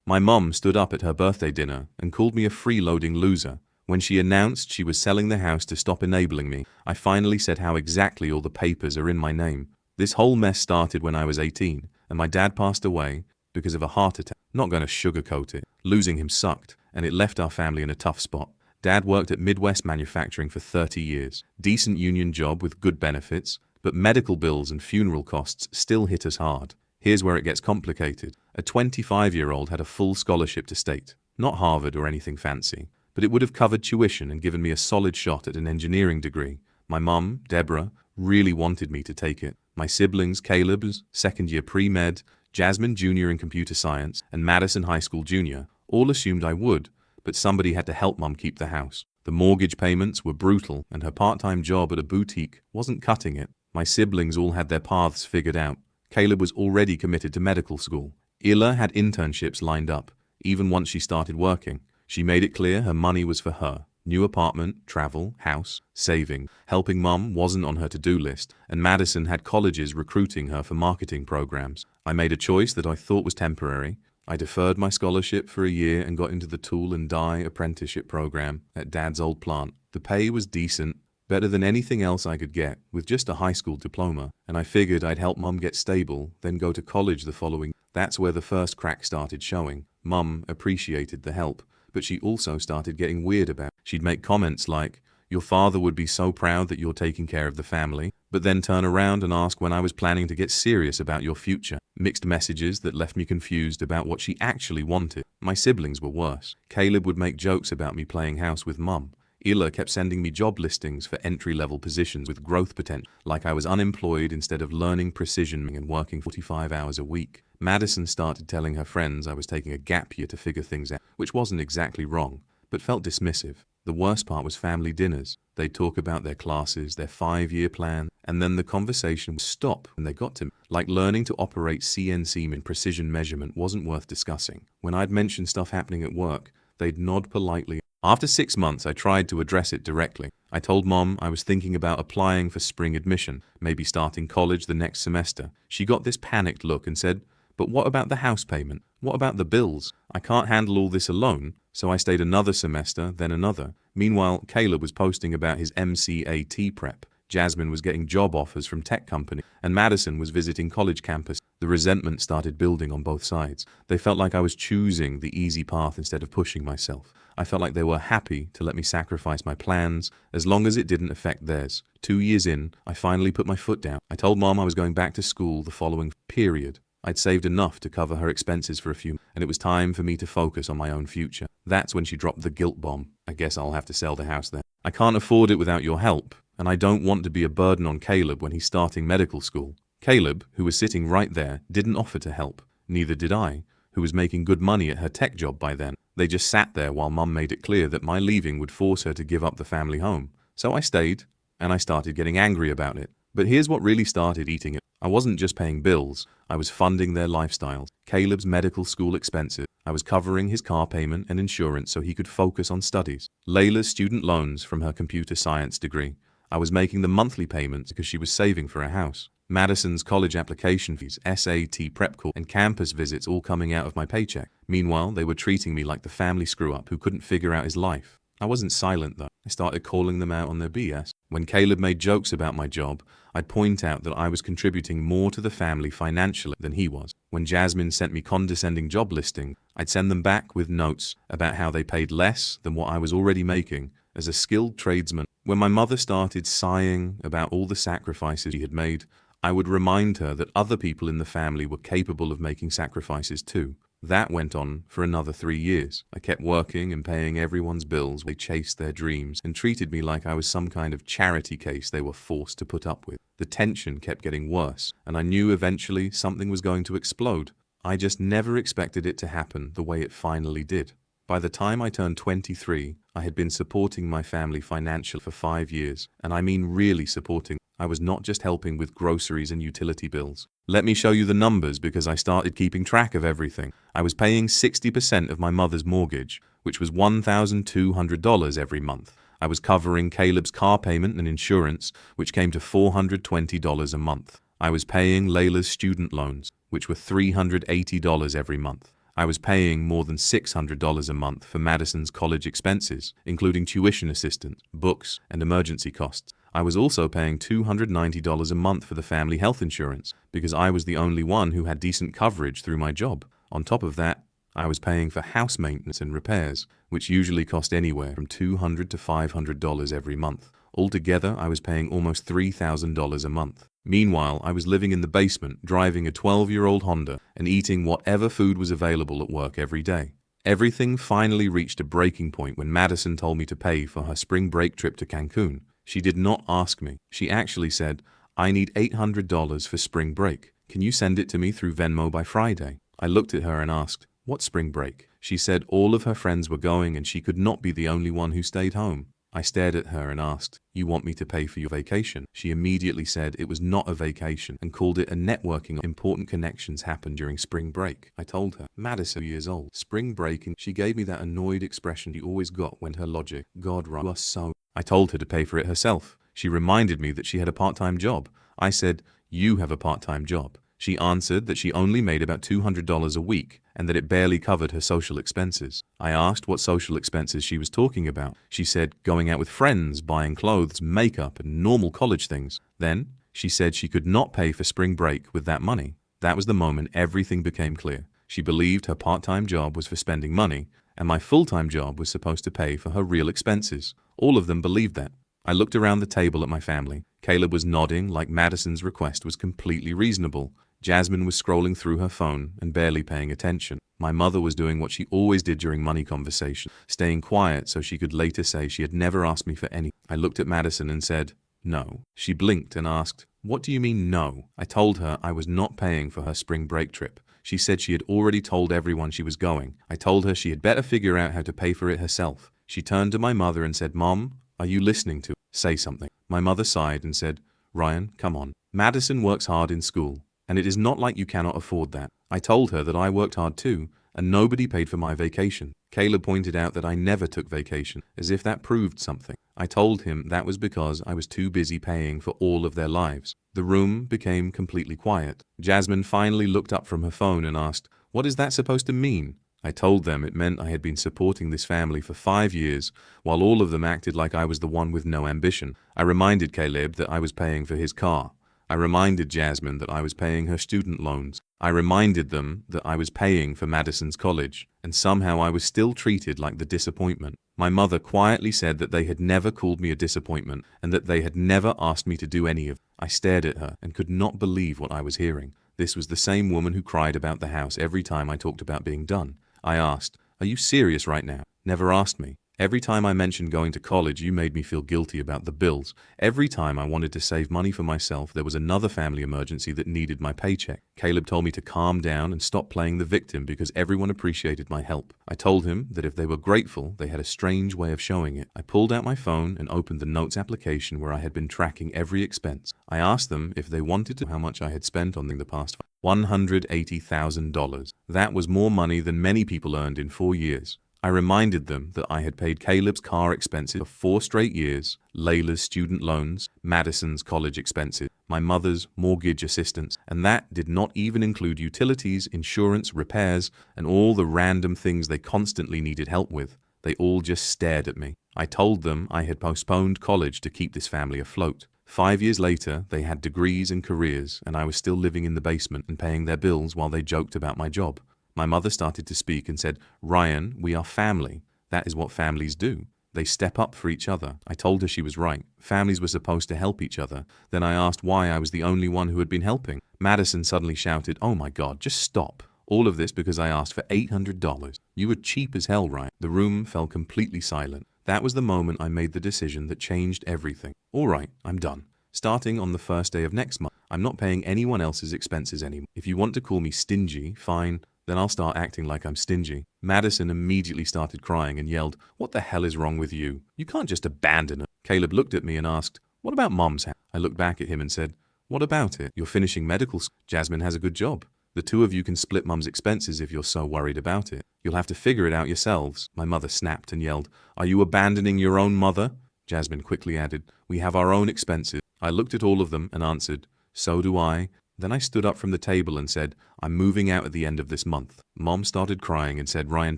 My mom stood up at her birthday dinner and called me a freeloading loser. When she announced she was selling the house to stop enabling me, I finally said how exactly all the papers are in my name. This whole mess started when I was 18, and my dad passed away because of a heart attack. Not going to sugarcoat it. Losing him sucked, and it left our family in a tough spot. Dad worked at Midwest Manufacturing for 30 years. Decent union job with good benefits, but medical bills and funeral costs still hit us hard. Here's where it gets complicated. A 25-year-old had a full scholarship to state. Not Harvard or anything fancy, but it would have covered tuition and given me a solid shot at an engineering degree. My mum, Deborah, really wanted me to take it. My siblings, Caleb's second-year pre-med, Jasmine Jr. in computer science, and Madison High School Jr., all assumed I would, but somebody had to help Mum keep the house. The mortgage payments were brutal, and her part-time job at a boutique wasn't cutting it. My siblings all had their paths figured out. Caleb was already committed to medical school. Illa had internships lined up. Even once she started working, she made it clear her money was for her. New apartment, travel, house, saving. Helping Mum wasn't on her to-do list, and Madison had colleges recruiting her for marketing programs. I made a choice that I thought was temporary. I deferred my scholarship for a year and got into the tool and die apprenticeship program at Dad's old plant. The pay was decent, better than anything else I could get, with just a high school diploma, and I figured I'd help Mum get stable, then go to college the following. That's where the first crack started showing. Mum appreciated the help, but she also started getting weird about it. She'd make comments like, "Your father would be so proud that you're taking care of the family," but then turn around and ask when I was planning to get serious about your future. Mixed messages that left me confused about what she actually wanted. My siblings were worse. Caleb would make jokes about me playing house with Mum. Illa kept sending me job listings for entry-level positions with growth potential, like I was unemployed instead of learning precision and working 45 hours a week. Madison started telling her friends I was taking a gap year to figure things out, which wasn't exactly wrong, but felt dismissive. The worst part was family dinners. They'd talk about their classes, their 5-year plan, and then the conversation would stop when they got to me. Like learning to operate CNC in precision measurement wasn't worth discussing. When I'd mention stuff happening at work, they'd nod politely. After 6 months, I tried to address it directly. I told Mom I was thinking about applying for spring admission, maybe starting college the next semester. She got this panicked look and said, "But what about the house payment? What about the bills? I can't handle all this alone." So I stayed another semester, then another. Meanwhile, Caleb was posting about his MCAT prep. Jasmine was getting job offers from tech companies, and Madison was visiting college campus. The resentment started building on both sides. They felt like I was choosing the easy path instead of pushing myself. I felt like they were happy to let me sacrifice my plans, as long as it didn't affect theirs. 2 years in, I finally put my foot down. I told Mom I was going back to school the following period. I'd saved enough to cover her expenses for a few, and it was time for me to focus on my own future. That's when she dropped the guilt bomb. "I guess I'll have to sell the house then. I can't afford it without your help, and I don't want to be a burden on Caleb when he's starting medical school." Caleb, who was sitting right there, didn't offer to help. Neither did I, who was making good money at her tech job by then. They just sat there while Mum made it clear that my leaving would force her to give up the family home. So I stayed, and I started getting angry about it. But here's what really started eating it. I wasn't just paying bills, I was funding their lifestyles. Caleb's medical school expenses. I was covering his car payment and insurance so he could focus on studies. Layla's student loans from her computer science degree. I was making the monthly payments because she was saving for a house. Madison's college application fees, SAT prep course, and campus visits all coming out of my paycheck. Meanwhile, they were treating me like the family screw-up who couldn't figure out his life. I wasn't silent though. I started calling them out on their BS. When Caleb made jokes about my job, I'd point out that I was contributing more to the family financially than he was. When Jasmine sent me condescending job listings, I'd send them back with notes about how they paid less than what I was already making as a skilled tradesman. When my mother started sighing about all the sacrifices she had made, I would remind her that other people in the family were capable of making sacrifices too. That went on for another 3 years. I kept working and paying everyone's bills. They chased their dreams and treated me like I was some kind of charity case they were forced to put up with. The tension kept getting worse, and I knew eventually something was going to explode. I just never expected it to happen the way it finally did. By the time I turned 23, I had been supporting my family financially for 5 years, and I mean really supporting. I was not just helping with groceries and utility bills. Let me show you the numbers because I started keeping track of everything. I was paying 60% of my mother's mortgage, which was $1,200 every month. I was covering Caleb's car payment and insurance, which came to $420 a month. I was paying Layla's student loans, which were $380 every month. I was paying more than $600 a month for Madison's college expenses, including tuition assistance, books, and emergency costs. I was also paying $290 a month for the family health insurance because I was the only one who had decent coverage through my job. On top of that, I was paying for house maintenance and repairs, which usually cost anywhere from $200 to $500 every month. Altogether, I was paying almost $3,000 a month. Meanwhile, I was living in the basement, driving a 12-year-old Honda, and eating whatever food was available at work every day. Everything finally reached a breaking point when Madison told me to pay for her spring break trip to Cancun. She did not ask me. She actually said, "I need $800 for spring break. Can you send it to me through Venmo by Friday?" I looked at her and asked, "What spring break?" She said all of her friends were going and she could not be the only one who stayed home. I stared at her and asked, "You want me to pay for your vacation?" She immediately said it was not a vacation and called it a networking. Important connections happened during spring break. I told her, "Madison, years old, spring breaking." She gave me that annoyed expression she always got when her logic, "God, you are so..." I told her to pay for it herself. She reminded me that she had a part-time job. I said, "You have a part-time job." She answered that she only made about $200 a week and that it barely covered her social expenses. I asked what social expenses she was talking about. She said going out with friends, buying clothes, makeup, and normal college things. Then, she said she could not pay for spring break with that money. That was the moment everything became clear. She believed her part-time job was for spending money, and my full-time job was supposed to pay for her real expenses. All of them believed that. I looked around the table at my family. Caleb was nodding like Madison's request was completely reasonable. Jasmine was scrolling through her phone and barely paying attention. My mother was doing what she always did during money conversations, staying quiet so she could later say she had never asked me for any. I looked at Madison and said, "No." She blinked and asked, "What do you mean no?" I told her I was not paying for her spring break trip. She said she had already told everyone she was going. I told her she had better figure out how to pay for it herself. She turned to my mother and said, "Mom, are you listening to? Say something." My mother sighed and said, "Ryan, come on. Madison works hard in school, and it is not like you cannot afford that." I told her that I worked hard too, and nobody paid for my vacation. Caleb pointed out that I never took vacation, as if that proved something. I told him that was because I was too busy paying for all of their lives. The room became completely quiet. Jasmine finally looked up from her phone and asked, "What is that supposed to mean?" I told them it meant I had been supporting this family for 5 years, while all of them acted like I was the one with no ambition. I reminded Caleb that I was paying for his car. I reminded Jasmine that I was paying her student loans. I reminded them that I was paying for Madison's college, and somehow I was still treated like the disappointment. My mother quietly said that they had never called me a disappointment and that they had never asked me to do any of it. I stared at her and could not believe what I was hearing. This was the same woman who cried about the house every time I talked about being done. I asked, "Are you serious right now?" Never asked me. Every time I mentioned going to college, you made me feel guilty about the bills. Every time I wanted to save money for myself, there was another family emergency that needed my paycheck. Caleb told me to calm down and stop playing the victim because everyone appreciated my help. I told him that if they were grateful, they had a strange way of showing it. I pulled out my phone and opened the notes application where I had been tracking every expense. I asked them if they wanted to know how much I had spent on the past $180,000. That was more money than many people earned in 4 years. I reminded them that I had paid Caleb's car expenses for 4 straight years, Layla's student loans, Madison's college expenses, my mother's mortgage assistance, and that did not even include utilities, insurance, repairs, and all the random things they constantly needed help with. They all just stared at me. I told them I had postponed college to keep this family afloat. 5 years later, they had degrees and careers, and I was still living in the basement and paying their bills while they joked about my job. My mother started to speak and said, "Ryan, we are family. That is what families do. They step up for each other." I told her she was right. Families were supposed to help each other. Then I asked why I was the only one who had been helping. Madison suddenly shouted, "Oh my God, just stop. All of this because I asked for $800. You were cheap as hell, Ryan." The room fell completely silent. That was the moment I made the decision that changed everything. All right, I'm done. Starting on the first day of next month, I'm not paying anyone else's expenses anymore. If you want to call me stingy, fine. Then I'll start acting like I'm stingy. Madison immediately started crying and yelled, "What the hell is wrong with you? You can't just abandon her." Caleb looked at me and asked, "What about Mom's house?" I looked back at him and said, "What about it? You're finishing medical school. Jasmine has a good job. The two of you can split Mum's expenses if you're so worried about it. You'll have to figure it out yourselves." My mother snapped and yelled, "Are you abandoning your own mother?" Jasmine quickly added, "We have our own expenses." I looked at all of them and answered, "So do I. Then I stood up from the table and said, I'm moving out at the end of this month. Mom started crying and said, Ryan,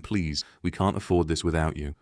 please, we can't afford this without you.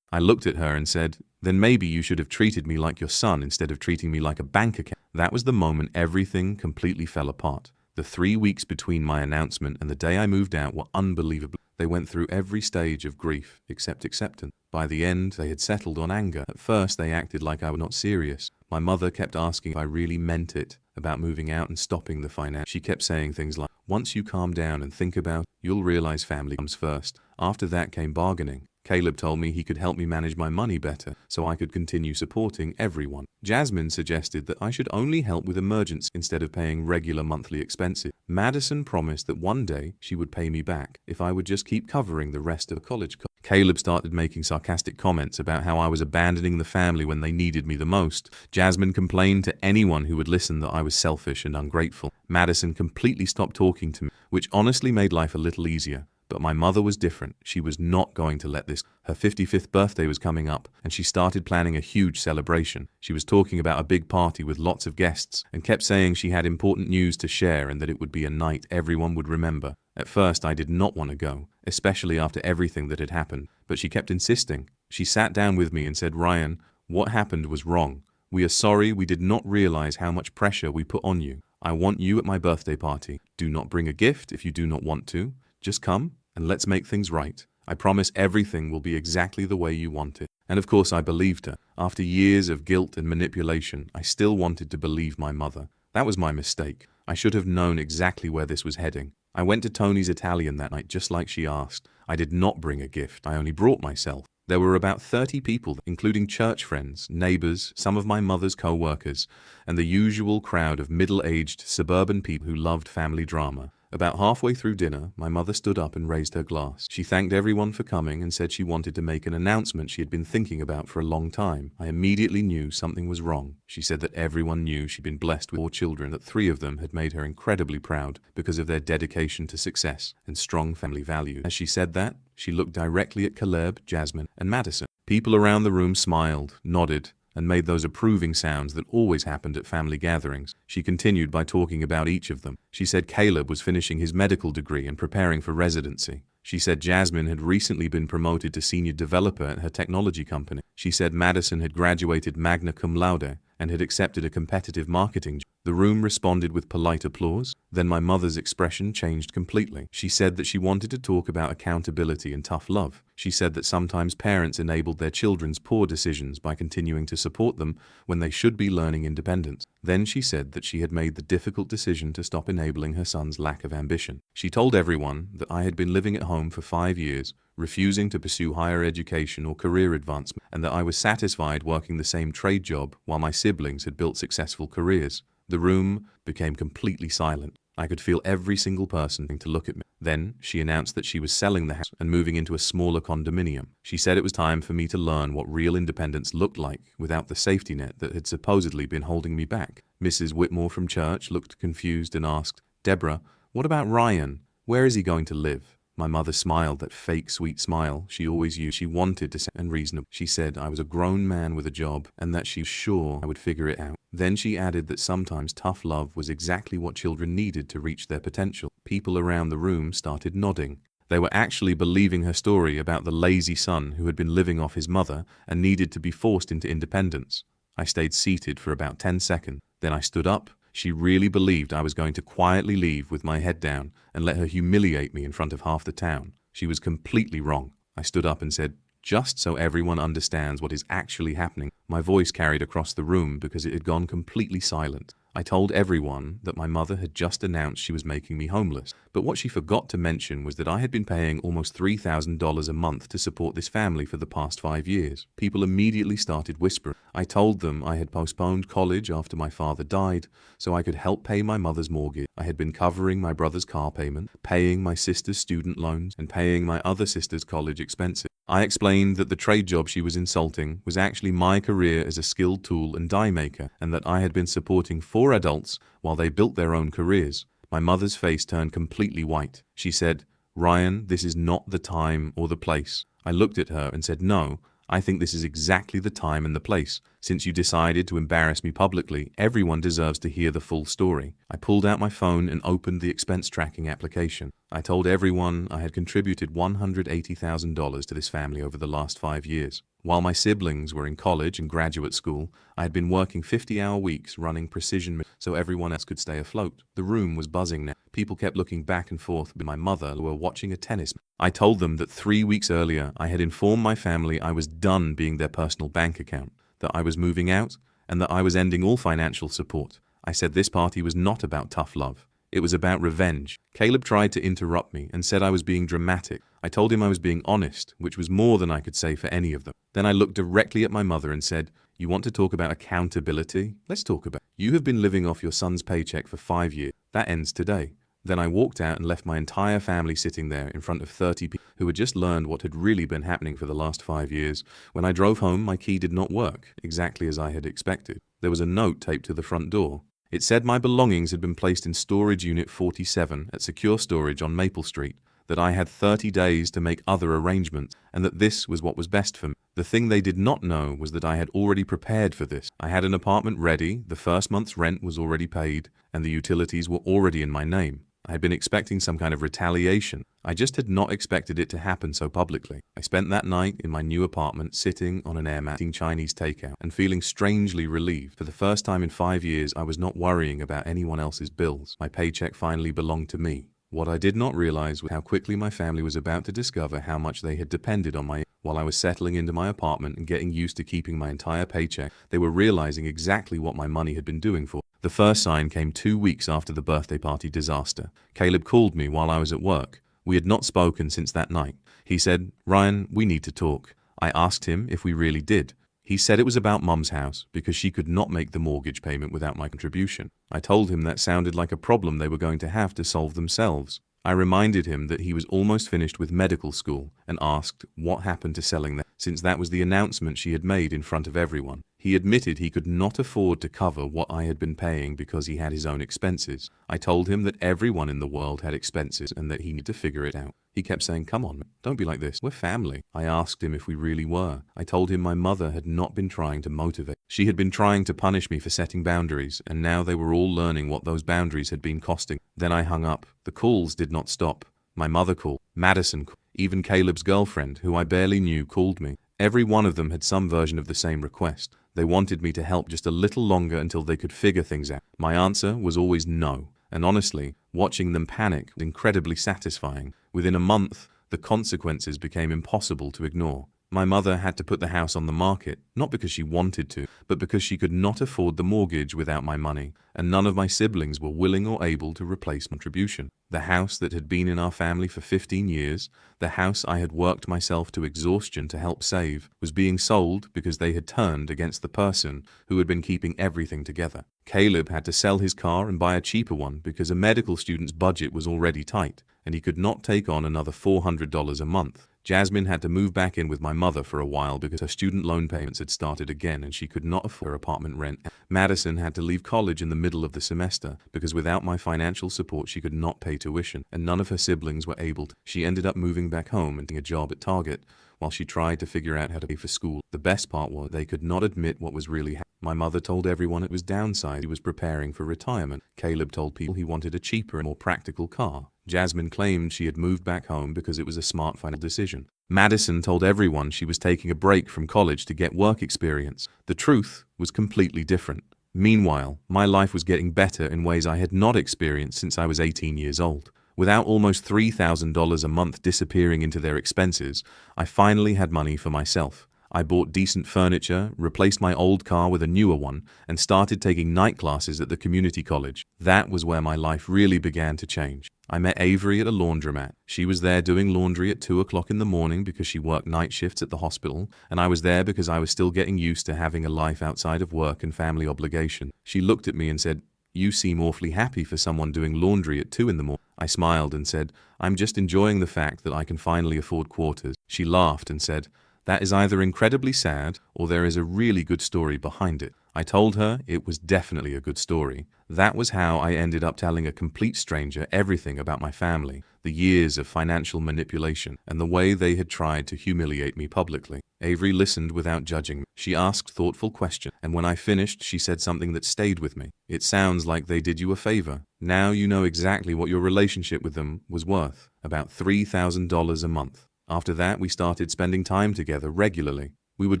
I looked at her and said, then maybe you should have treated me like your son instead of treating me like a bank account. That was the moment everything completely fell apart. The 3 weeks between my announcement and the day I moved out were unbelievable. They went through every stage of grief except acceptance. By the end, they had settled on anger. At first, they acted like I was not serious. My mother kept asking if I really meant it about moving out and stopping the finance. She kept saying things like, once you calm down and think about it, you'll realize family comes first. After that came bargaining. Caleb told me he could help me manage my money better so I could continue supporting everyone. Jasmine suggested that I should only help with emergencies instead of paying regular monthly expenses. Madison promised that one day she would pay me back if I would just keep covering the rest of the college costs. Caleb started making sarcastic comments about how I was abandoning the family when they needed me the most. Jasmine complained to anyone who would listen that I was selfish and ungrateful. Madison completely stopped talking to me, which honestly made life a little easier. But my mother was different. She was not going to let this. Her 55th birthday was coming up, and she started planning a huge celebration. She was talking about a big party with lots of guests, and kept saying she had important news to share and that it would be a night everyone would remember. At first, I did not want to go, especially after everything that had happened, but she kept insisting. She sat down with me and said, Ryan, what happened was wrong. We are sorry we did not realize how much pressure we put on you. I want you at my birthday party. Do not bring a gift if you do not want to. Just come and let's make things right. I promise everything will be exactly the way you want it. And of course I believed her. After years of guilt and manipulation, I still wanted to believe my mother. That was my mistake. I should have known exactly where this was heading. I went to Tony's Italian that night just like she asked. I did not bring a gift. I only brought myself. There were about 30 people, including church friends, neighbors, some of my mother's co-workers, and the usual crowd of middle-aged suburban people who loved family drama. About halfway through dinner, my mother stood up and raised her glass. She thanked everyone for coming and said she wanted to make an announcement she had been thinking about for a long time. I immediately knew something was wrong. She said that everyone knew she'd been blessed with 4 children, that 3 of them had made her incredibly proud because of their dedication to success and strong family values. As she said that, she looked directly at Caleb, Jasmine, and Madison. People around the room smiled, nodded, and made those approving sounds that always happened at family gatherings. She continued by talking about each of them. She said Caleb was finishing his medical degree and preparing for residency. She said Jasmine had recently been promoted to senior developer at her technology company. She said Madison had graduated magna cum laude and had accepted a competitive marketing job. The room responded with polite applause. Then my mother's expression changed completely. She said that she wanted to talk about accountability and tough love. She said that sometimes parents enabled their children's poor decisions by continuing to support them when they should be learning independence. Then she said that she had made the difficult decision to stop enabling her son's lack of ambition. She told everyone that I had been living at home for 5 years, refusing to pursue higher education or career advancement, and that I was satisfied working the same trade job while my siblings had built successful careers. The room became completely silent. I could feel every single person to look at me. Then she announced that she was selling the house and moving into a smaller condominium. She said it was time for me to learn what real independence looked like without the safety net that had supposedly been holding me back. Mrs. Whitmore from church looked confused and asked, Deborah, what about Ryan? Where is he going to live? My mother smiled that fake sweet smile she always used. She wanted to sound reasonable. She said I was a grown man with a job and that she was sure I would figure it out. Then she added that sometimes tough love was exactly what children needed to reach their potential. People around the room started nodding. They were actually believing her story about the lazy son who had been living off his mother and needed to be forced into independence. I stayed seated for about 10 seconds. Then I stood up. She really believed I was going to quietly leave with my head down and let her humiliate me in front of half the town. She was completely wrong. I stood up and said, just so everyone understands what is actually happening. My voice carried across the room because it had gone completely silent. I told everyone that my mother had just announced she was making me homeless, but what she forgot to mention was that I had been paying almost $3,000 a month to support this family for the past 5 years. People immediately started whispering. I told them I had postponed college after my father died so I could help pay my mother's mortgage. I had been covering my brother's car payment, paying my sister's student loans, and paying my other sister's college expenses. I explained that the trade job she was insulting was actually my career as a skilled tool and die maker, and that I had been supporting 4 adults while they built their own careers. My mother's face turned completely white. She said, Ryan, this is not the time or the place. I looked at her and said, no, I think this is exactly the time and the place. Since you decided to embarrass me publicly, everyone deserves to hear the full story. I pulled out my phone and opened the expense tracking application. I told everyone I had contributed $180,000 to this family over the last 5 years. While my siblings were in college and graduate school, I had been working 50-hour weeks running precision so everyone else could stay afloat. The room was buzzing now. People kept looking back and forth with my mother who were watching a tennis match. I told them that 3 weeks earlier I had informed my family I was done being their personal bank account, that I was moving out, and that I was ending all financial support. I said this party was not about tough love. It was about revenge. Caleb tried to interrupt me and said I was being dramatic. I told him I was being honest, which was more than I could say for any of them. Then I looked directly at my mother and said, "You want to talk about accountability? Let's talk about it. You have been living off your son's paycheck for 5 years. That ends today." Then I walked out and left my entire family sitting there in front of 30 people who had just learned what had really been happening for the last 5 years. When I drove home, my key did not work, exactly as I had expected. There was a note taped to the front door. It said my belongings had been placed in storage unit 47 at secure storage on Maple Street, that I had 30 days to make other arrangements, and that this was what was best for me. The thing they did not know was that I had already prepared for this. I had an apartment ready, the first month's rent was already paid, and the utilities were already in my name. I had been expecting some kind of retaliation. I just had not expected it to happen so publicly. I spent that night in my new apartment sitting on an air mat eating Chinese takeout and feeling strangely relieved. For the first time in 5 years, I was not worrying about anyone else's bills. My paycheck finally belonged to me. What I did not realize was how quickly my family was about to discover how much they had depended on my. While I was settling into my apartment and getting used to keeping my entire paycheck, they were realizing exactly what my money had been doing for. The first sign came 2 weeks after the birthday party disaster. Caleb called me while I was at work. We had not spoken since that night. He said, "Ryan, we need to talk." I asked him if we really did. He said it was about Mum's house because she could not make the mortgage payment without my contribution. I told him that sounded like a problem they were going to have to solve themselves. I reminded him that he was almost finished with medical school and asked what happened to selling that, since that was the announcement she had made in front of everyone. He admitted he could not afford to cover what I had been paying because he had his own expenses. I told him that everyone in the world had expenses and that he needed to figure it out. He kept saying, "Come on, don't be like this. We're family." I asked him if we really were. I told him my mother had not been trying to motivate. She had been trying to punish me for setting boundaries, and now they were all learning what those boundaries had been costing. Then I hung up. The calls did not stop. My mother called. Madison called. Even Caleb's girlfriend, who I barely knew, called me. Every one of them had some version of the same request. They wanted me to help just a little longer until they could figure things out. My answer was always no. And honestly, watching them panic was incredibly satisfying. Within a month, the consequences became impossible to ignore. My mother had to put the house on the market, not because she wanted to, but because she could not afford the mortgage without my money, and none of my siblings were willing or able to replace contribution. The house that had been in our family for 15 years, the house I had worked myself to exhaustion to help save, was being sold because they had turned against the person who had been keeping everything together. Caleb had to sell his car and buy a cheaper one because a medical student's budget was already tight, and he could not take on another $400 a month. Jasmine had to move back in with my mother for a while because her student loan payments had started again and she could not afford her apartment rent. Madison had to leave college in the middle of the semester because without my financial support she could not pay tuition, and none of her siblings were able to. She ended up moving back home and getting a job at Target while she tried to figure out how to pay for school. The best part was they could not admit what was really happening. My mother told everyone it was downside. He was preparing for retirement. Caleb told people he wanted a cheaper and more practical car. Jasmine claimed she had moved back home because it was a smart financial decision. Madison told everyone she was taking a break from college to get work experience. The truth was completely different. Meanwhile, my life was getting better in ways I had not experienced since I was 18 years old. Without almost $3,000 a month disappearing into their expenses, I finally had money for myself. I bought decent furniture, replaced my old car with a newer one, and started taking night classes at the community college. That was where my life really began to change. I met Avery at a laundromat. She was there doing laundry at 2 o'clock in the morning because she worked night shifts at the hospital, and I was there because I was still getting used to having a life outside of work and family obligation. She looked at me and said, "You seem awfully happy for someone doing laundry at 2 in the morning." I smiled and said, "I'm just enjoying the fact that I can finally afford quarters." She laughed and said, That is either incredibly sad or there is a really good story behind it. I told her it was definitely a good story. That was how I ended up telling a complete stranger everything about my family, the years of financial manipulation, and the way they had tried to humiliate me publicly. Avery listened without judging me. She asked thoughtful questions, and when I finished, she said something that stayed with me. It sounds like they did you a favor. Now you know exactly what your relationship with them was worth, about $3,000 a month. After that, we started spending time together regularly. We would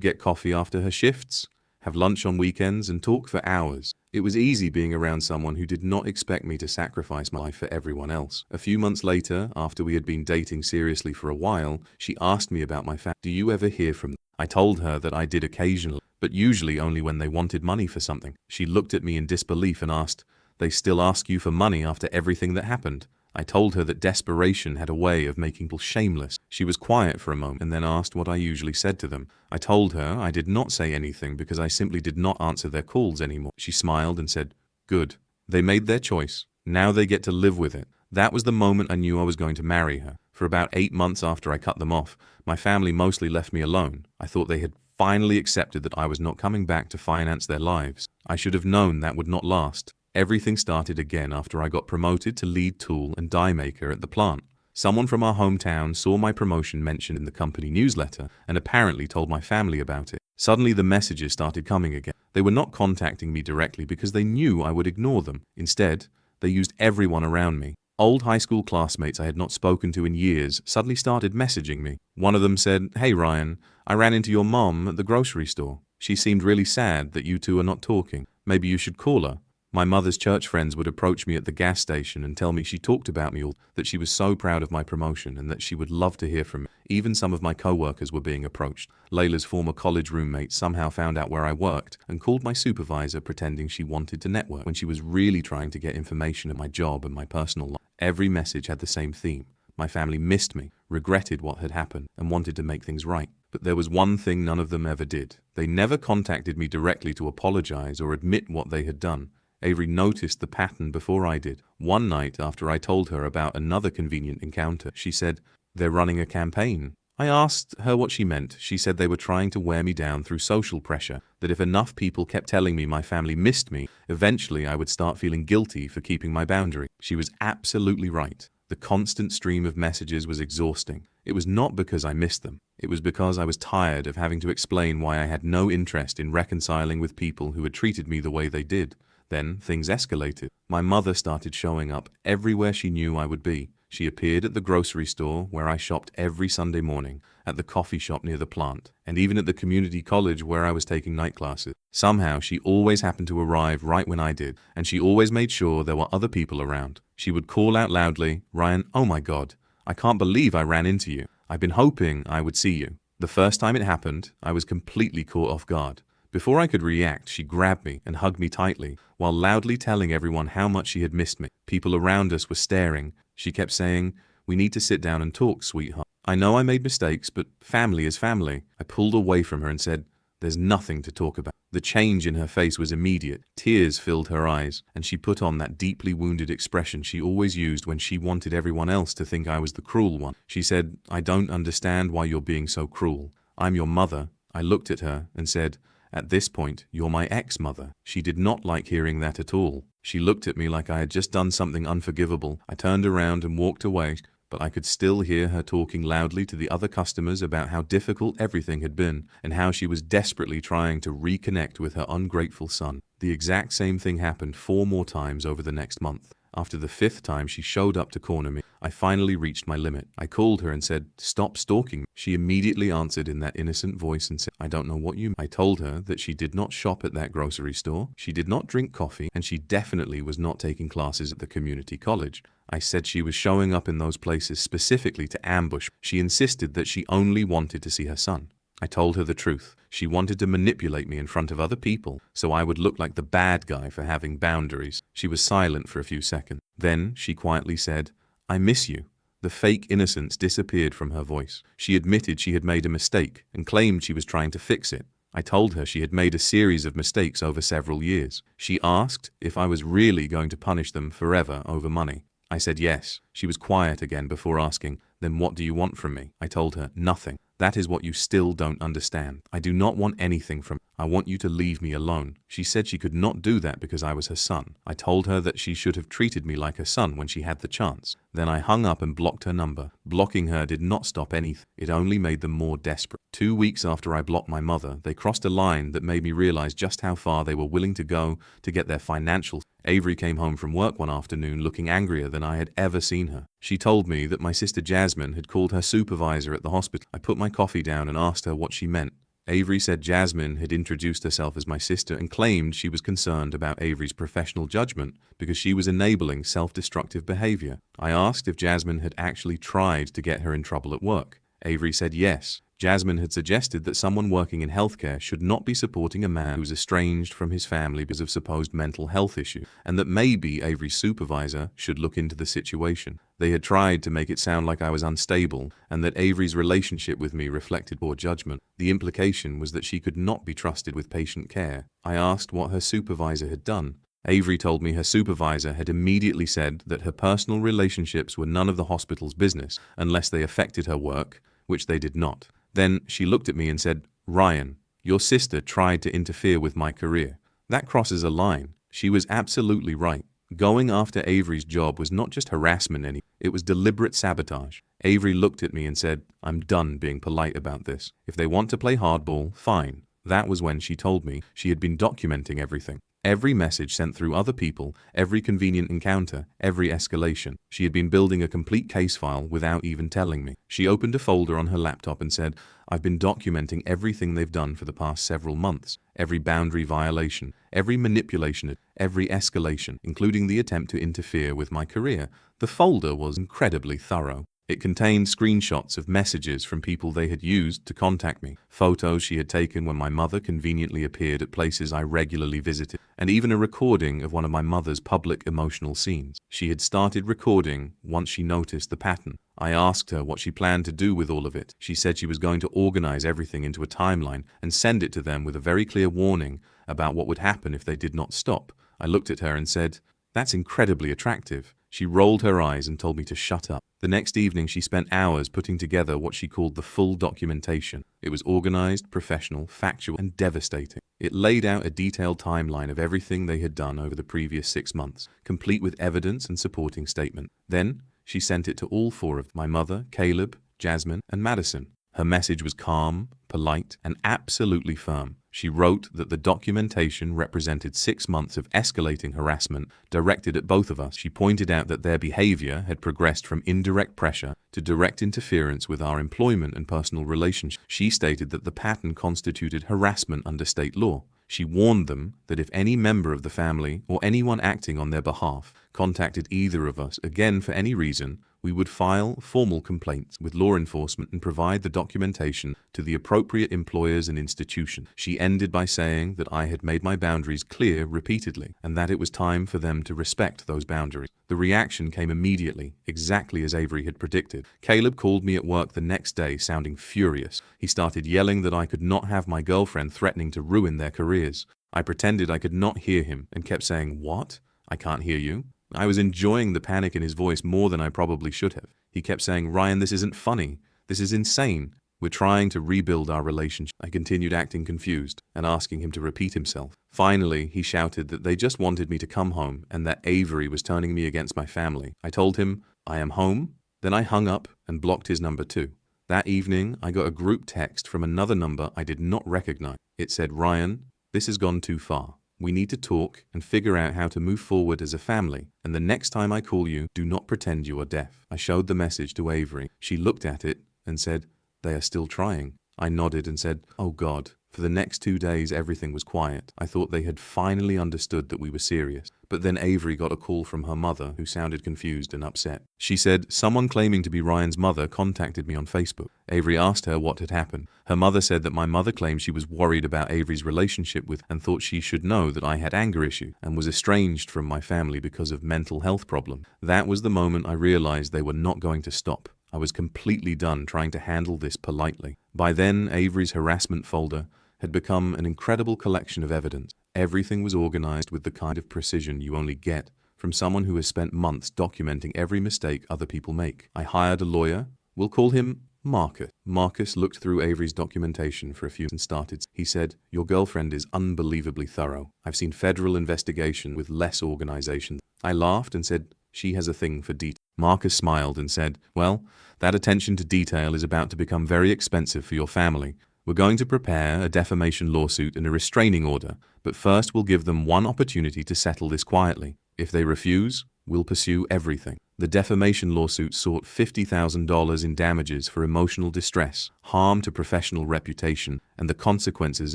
get coffee after her shifts, have lunch on weekends, and talk for hours. It was easy being around someone who did not expect me to sacrifice my life for everyone else. A few months later, after we had been dating seriously for a while, she asked me about my family. Do you ever hear from them? I told her that I did occasionally, but usually only when they wanted money for something. She looked at me in disbelief and asked, "They still ask you for money after everything that happened?" I told her that desperation had a way of making people shameless. She was quiet for a moment and then asked what I usually said to them. I told her I did not say anything because I simply did not answer their calls anymore. She smiled and said, "Good. They made their choice. Now they get to live with it." That was the moment I knew I was going to marry her. For about 8 months after I cut them off, my family mostly left me alone. I thought they had finally accepted that I was not coming back to finance their lives. I should have known that would not last. Everything started again after I got promoted to lead tool and die maker at the plant. Someone from our hometown saw my promotion mentioned in the company newsletter and apparently told my family about it. Suddenly the messages started coming again. They were not contacting me directly because they knew I would ignore them. Instead, they used everyone around me. Old high school classmates I had not spoken to in years suddenly started messaging me. One of them said, "Hey Ryan, I ran into your mom at the grocery store. She seemed really sad that you two are not talking. Maybe you should call her." My mother's church friends would approach me at the gas station and tell me she talked about me all, that she was so proud of my promotion and that she would love to hear from me. Even some of my co-workers were being approached. Layla's former college roommate somehow found out where I worked and called my supervisor pretending she wanted to network when she was really trying to get information at my job and my personal life. Every message had the same theme. My family missed me, regretted what had happened, and wanted to make things right. But there was one thing none of them ever did. They never contacted me directly to apologize or admit what they had done. Avery noticed the pattern before I did. One night, after I told her about another convenient encounter, she said, "They're running a campaign." I asked her what she meant. She said they were trying to wear me down through social pressure, that if enough people kept telling me my family missed me, eventually I would start feeling guilty for keeping my boundary. She was absolutely right. The constant stream of messages was exhausting. It was not because I missed them. It was because I was tired of having to explain why I had no interest in reconciling with people who had treated me the way they did. Then things escalated. My mother started showing up everywhere she knew I would be. She appeared at the grocery store where I shopped every Sunday morning, at the coffee shop near the plant, and even at the community college where I was taking night classes. Somehow she always happened to arrive right when I did, and she always made sure there were other people around. She would call out loudly, "Ryan, oh my God, I can't believe I ran into you. I've been hoping I would see you." The first time it happened, I was completely caught off guard. Before I could react, she grabbed me and hugged me tightly, while loudly telling everyone how much she had missed me. People around us were staring. She kept saying, "We need to sit down and talk, sweetheart. I know I made mistakes, but family is family." I pulled away from her and said, "There's nothing to talk about." The change in her face was immediate. Tears filled her eyes, and she put on that deeply wounded expression she always used when she wanted everyone else to think I was the cruel one. She said, "I don't understand why you're being so cruel. I'm your mother." I looked at her and said, "At this point, you're my ex-mother." She did not like hearing that at all. She looked at me like I had just done something unforgivable. I turned around and walked away, but I could still hear her talking loudly to the other customers about how difficult everything had been and how she was desperately trying to reconnect with her ungrateful son. The exact same thing happened 4 more times over the next month. After the 5th time she showed up to corner me, I finally reached my limit. I called her and said, "Stop stalking me." She immediately answered in that innocent voice and said, "I don't know what you mean." I told her that she did not shop at that grocery store, she did not drink coffee, and she definitely was not taking classes at the community college. I said she was showing up in those places specifically to ambush. She insisted that she only wanted to see her son. I told her the truth. She wanted to manipulate me in front of other people, so I would look like the bad guy for having boundaries. She was silent for a few seconds. Then she quietly said, "I miss you." The fake innocence disappeared from her voice. She admitted she had made a mistake and claimed she was trying to fix it. I told her she had made a series of mistakes over several years. She asked if I was really going to punish them forever over money. I said yes. She was quiet again before asking, "Then what do you want from me?" I told her, "Nothing." That is what you still don't understand. I do not want anything from you. I want you to leave me alone. She said she could not do that because I was her son. I told her that she should have treated me like her son when she had the chance. Then I hung up and blocked her number. Blocking her did not stop anything. It only made them more desperate. 2 weeks after I blocked my mother, they crossed a line that made me realize just how far they were willing to go to get their financial. Avery came home from work one afternoon looking angrier than I had ever seen her. She told me that my sister Jasmine had called her supervisor at the hospital. I put my coffee down and asked her what she meant. Avery said Jasmine had introduced herself as my sister and claimed she was concerned about Avery's professional judgment because she was enabling self-destructive behavior. I asked if Jasmine had actually tried to get her in trouble at work. Avery said yes. Jasmine had suggested that someone working in healthcare should not be supporting a man who was estranged from his family because of supposed mental health issue, and that maybe Avery's supervisor should look into the situation. They had tried to make it sound like I was unstable, and that Avery's relationship with me reflected poor judgment. The implication was that she could not be trusted with patient care. I asked what her supervisor had done. Avery told me her supervisor had immediately said that her personal relationships were none of the hospital's business unless they affected her work, which they did not. Then she looked at me and said, "Ryan, your sister tried to interfere with my career. That crosses a line." She was absolutely right. Going after Avery's job was not just harassment anymore, it was deliberate sabotage. Avery looked at me and said, "I'm done being polite about this. If they want to play hardball, fine." That was when she told me she had been documenting everything. Every message sent through other people, every convenient encounter, every escalation. She had been building a complete case file without even telling me. She opened a folder on her laptop and said, "I've been documenting everything they've done for the past several months. Every boundary violation, every manipulation, every escalation, including the attempt to interfere with my career." The folder was incredibly thorough. It contained screenshots of messages from people they had used to contact me, photos she had taken when my mother conveniently appeared at places I regularly visited, and even a recording of one of my mother's public emotional scenes. She had started recording once she noticed the pattern. I asked her what she planned to do with all of it. She said she was going to organize everything into a timeline and send it to them with a very clear warning about what would happen if they did not stop. I looked at her and said, "That's incredibly attractive." She rolled her eyes and told me to shut up. The next evening she spent hours putting together what she called the full documentation. It was organized, professional, factual, and devastating. It laid out a detailed timeline of everything they had done over the previous 6 months, complete with evidence and supporting statement. Then she sent it to all four of my mother, Caleb, Jasmine, and Madison. Her message was calm, polite, and absolutely firm. She wrote that the documentation represented 6 months of escalating harassment directed at both of us. She pointed out that their behavior had progressed from indirect pressure to direct interference with our employment and personal relationships. She stated that the pattern constituted harassment under state law. She warned them that if any member of the family or anyone acting on their behalf contacted either of us again for any reason, we would file formal complaints with law enforcement and provide the documentation to the appropriate employers and institutions. She ended by saying that I had made my boundaries clear repeatedly and that it was time for them to respect those boundaries. The reaction came immediately, exactly as Avery had predicted. Caleb called me at work the next day sounding furious. He started yelling that I could not have my girlfriend threatening to ruin their careers. I pretended I could not hear him and kept saying, "What? I can't hear you." I was enjoying the panic in his voice more than I probably should have. He kept saying, "Ryan, this isn't funny. This is insane. We're trying to rebuild our relationship." I continued acting confused and asking him to repeat himself. Finally, he shouted that they just wanted me to come home and that Avery was turning me against my family. I told him, "I am home." Then I hung up and blocked his number too. That evening, I got a group text from another number I did not recognize. It said, "Ryan, this has gone too far. We need to talk and figure out how to move forward as a family. And the next time I call you, do not pretend you are deaf." I showed the message to Avery. She looked at it and said, "They are still trying." I nodded and said, "Oh God." For the next 2 days, everything was quiet. I thought they had finally understood that we were serious. But then Avery got a call from her mother, who sounded confused and upset. She said, "Someone claiming to be Ryan's mother contacted me on Facebook." Avery asked her what had happened. Her mother said that my mother claimed she was worried about Avery's relationship with and thought she should know that I had anger issues and was estranged from my family because of mental health problems. That was the moment I realized they were not going to stop. I was completely done trying to handle this politely. By then, Avery's harassment folder had become an incredible collection of evidence. Everything was organized with the kind of precision you only get from someone who has spent months documenting every mistake other people make. I hired a lawyer. We'll call him Marcus looked through Avery's documentation for a few and started. He said, "Your girlfriend is unbelievably thorough. I've seen federal investigation with less organization." I laughed and said, "She has a thing for detail." Marcus smiled and said, "Well, that attention to detail is about to become very expensive for your family. We're going to prepare a defamation lawsuit and a restraining order, but first we'll give them one opportunity to settle this quietly. If they refuse, we'll pursue everything." The defamation lawsuit sought $50,000 in damages for emotional distress, harm to professional reputation, and the consequences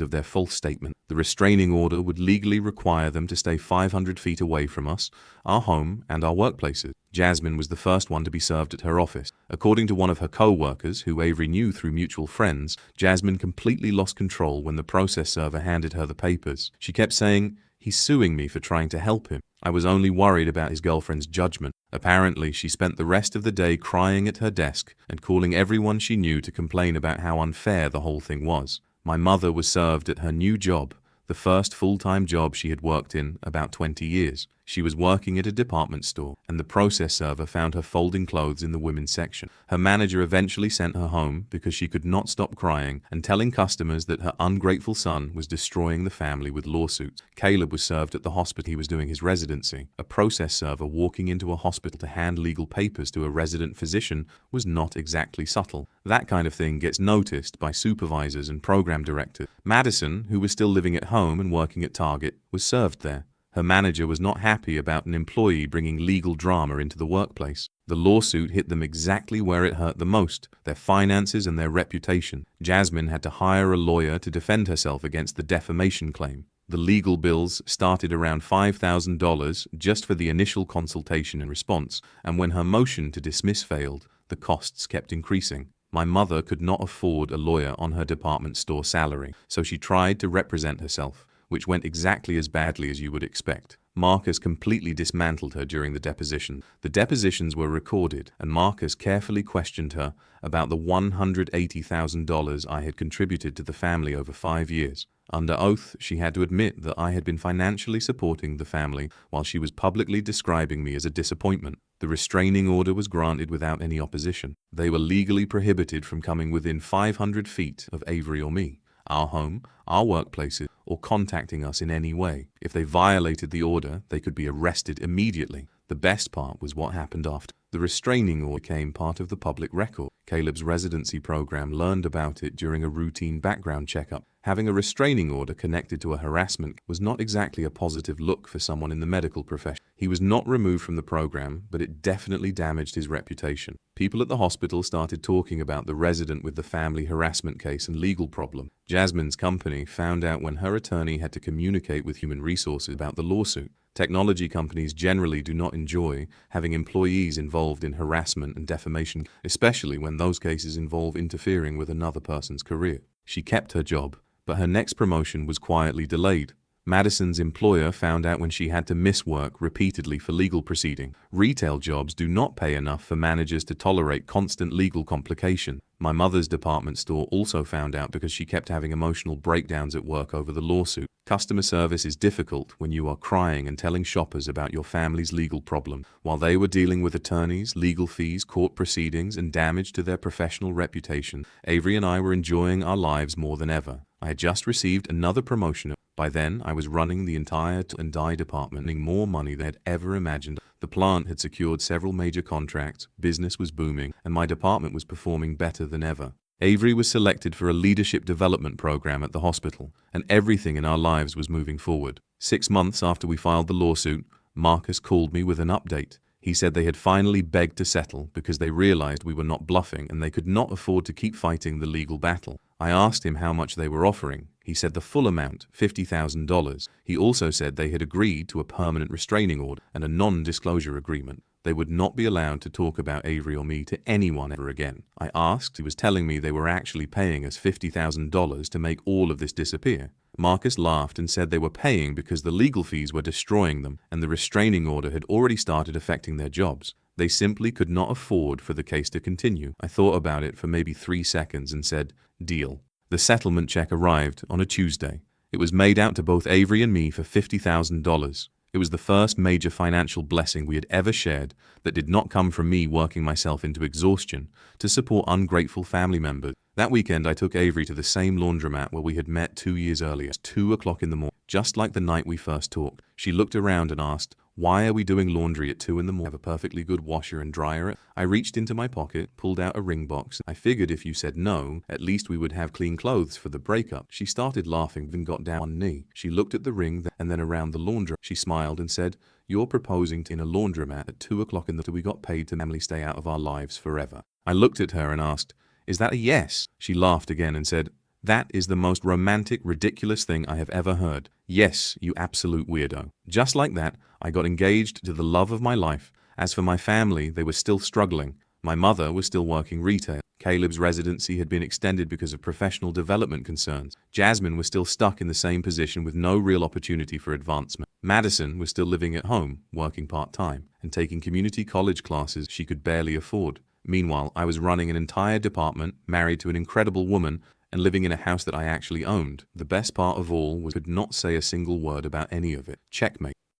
of their false statement. The restraining order would legally require them to stay 500 feet away from us, our home, and our workplaces. Jasmine was the first one to be served at her office. According to one of her co-workers, who Avery knew through mutual friends, Jasmine completely lost control when the process server handed her the papers. She kept saying, "He's suing me for trying to help him. I was only worried about his girlfriend's judgment." Apparently, she spent the rest of the day crying at her desk and calling everyone she knew to complain about how unfair the whole thing was. My mother was served at her new job, the first full-time job she had worked in about 20 years. She was working at a department store, and the process server found her folding clothes in the women's section. Her manager eventually sent her home because she could not stop crying and telling customers that her ungrateful son was destroying the family with lawsuits. Caleb was served at the hospital he was doing his residency. A process server walking into a hospital to hand legal papers to a resident physician was not exactly subtle. That kind of thing gets noticed by supervisors and program directors. Madison, who was still living at home and working at Target, was served there. Her manager was not happy about an employee bringing legal drama into the workplace. The lawsuit hit them exactly where it hurt the most, their finances and their reputation. Jasmine had to hire a lawyer to defend herself against the defamation claim. The legal bills started around $5,000 just for the initial consultation and response, and when her motion to dismiss failed, the costs kept increasing. My mother could not afford a lawyer on her department store salary, so she tried to represent herself, which went exactly as badly as you would expect. Marcus completely dismantled her during the deposition. The depositions were recorded, and Marcus carefully questioned her about the $180,000 I had contributed to the family over 5 years. Under oath, she had to admit that I had been financially supporting the family while she was publicly describing me as a disappointment. The restraining order was granted without any opposition. They were legally prohibited from coming within 500 feet of Avery or me, our home, our workplaces, or contacting us in any way. If they violated the order, they could be arrested immediately. The best part was what happened after. The restraining order became part of the public record. Caleb's residency program learned about it during a routine background checkup. Having a restraining order connected to a harassment was not exactly a positive look for someone in the medical profession. He was not removed from the program, but it definitely damaged his reputation. People at the hospital started talking about the resident with the family harassment case and legal problem. Jasmine's company found out when her attorney had to communicate with human resources about the lawsuit. Technology companies generally do not enjoy having employees involved in harassment and defamation, especially when those cases involve interfering with another person's career. She kept her job, but her next promotion was quietly delayed. Madison's employer found out when she had to miss work repeatedly for legal proceeding. Retail jobs do not pay enough for managers to tolerate constant legal complication. My mother's department store also found out because she kept having emotional breakdowns at work over the lawsuit. Customer service is difficult when you are crying and telling shoppers about your family's legal problem, while they were dealing with attorneys, legal fees, court proceedings, and damage to their professional reputation. Avery and I were enjoying our lives more than ever. I had just received another promotion. By then, I was running the entire tie department, earning more money than I had ever imagined. The plant had secured several major contracts, business was booming, and my department was performing better than ever. Avery was selected for a leadership development program at the hospital, and everything in our lives was moving forward. 6 months after we filed the lawsuit, Marcus called me with an update. He said they had finally begged to settle because they realized we were not bluffing and they could not afford to keep fighting the legal battle. I asked him how much they were offering. He said the full amount, $50,000. He also said they had agreed to a permanent restraining order and a non-disclosure agreement. They would not be allowed to talk about Avery or me to anyone ever again. I asked. He was telling me they were actually paying us $50,000 to make all of this disappear. Marcus laughed and said they were paying because the legal fees were destroying them and the restraining order had already started affecting their jobs. They simply could not afford for the case to continue. I thought about it for maybe 3 seconds and said, "Deal." The settlement check arrived on a Tuesday. It was made out to both Avery and me for $50,000. It was the first major financial blessing we had ever shared that did not come from me working myself into exhaustion to support ungrateful family members. That weekend, I took Avery to the same laundromat where we had met 2 years earlier. It was 2 o'clock in the morning, just like the night we first talked. She looked around and asked, "Why are we doing laundry at 2 in the morning? Have a perfectly good washer and dryer." I reached into my pocket, pulled out a ring box. I figured if you said no, at least we would have clean clothes for the breakup. She started laughing and got down on one knee. She looked at the ring and then around the laundry. She smiled and said, "You're proposing in a laundromat at 2 o'clock in the morning. We got paid to family stay out of our lives forever." I looked at her and asked, "Is that a yes?" She laughed again and said, "That is the most romantic, ridiculous thing I have ever heard. Yes, you absolute weirdo." Just like that, I got engaged to the love of my life. As for my family, they were still struggling. My mother was still working retail. Caleb's residency had been extended because of professional development concerns. Jasmine was still stuck in the same position with no real opportunity for advancement. Madison was still living at home, working part-time, and taking community college classes she could barely afford. Meanwhile, I was running an entire department, married to an incredible woman, and living in a house that I actually owned. The best part of all was I could not say a single word about any of it. Checkmate.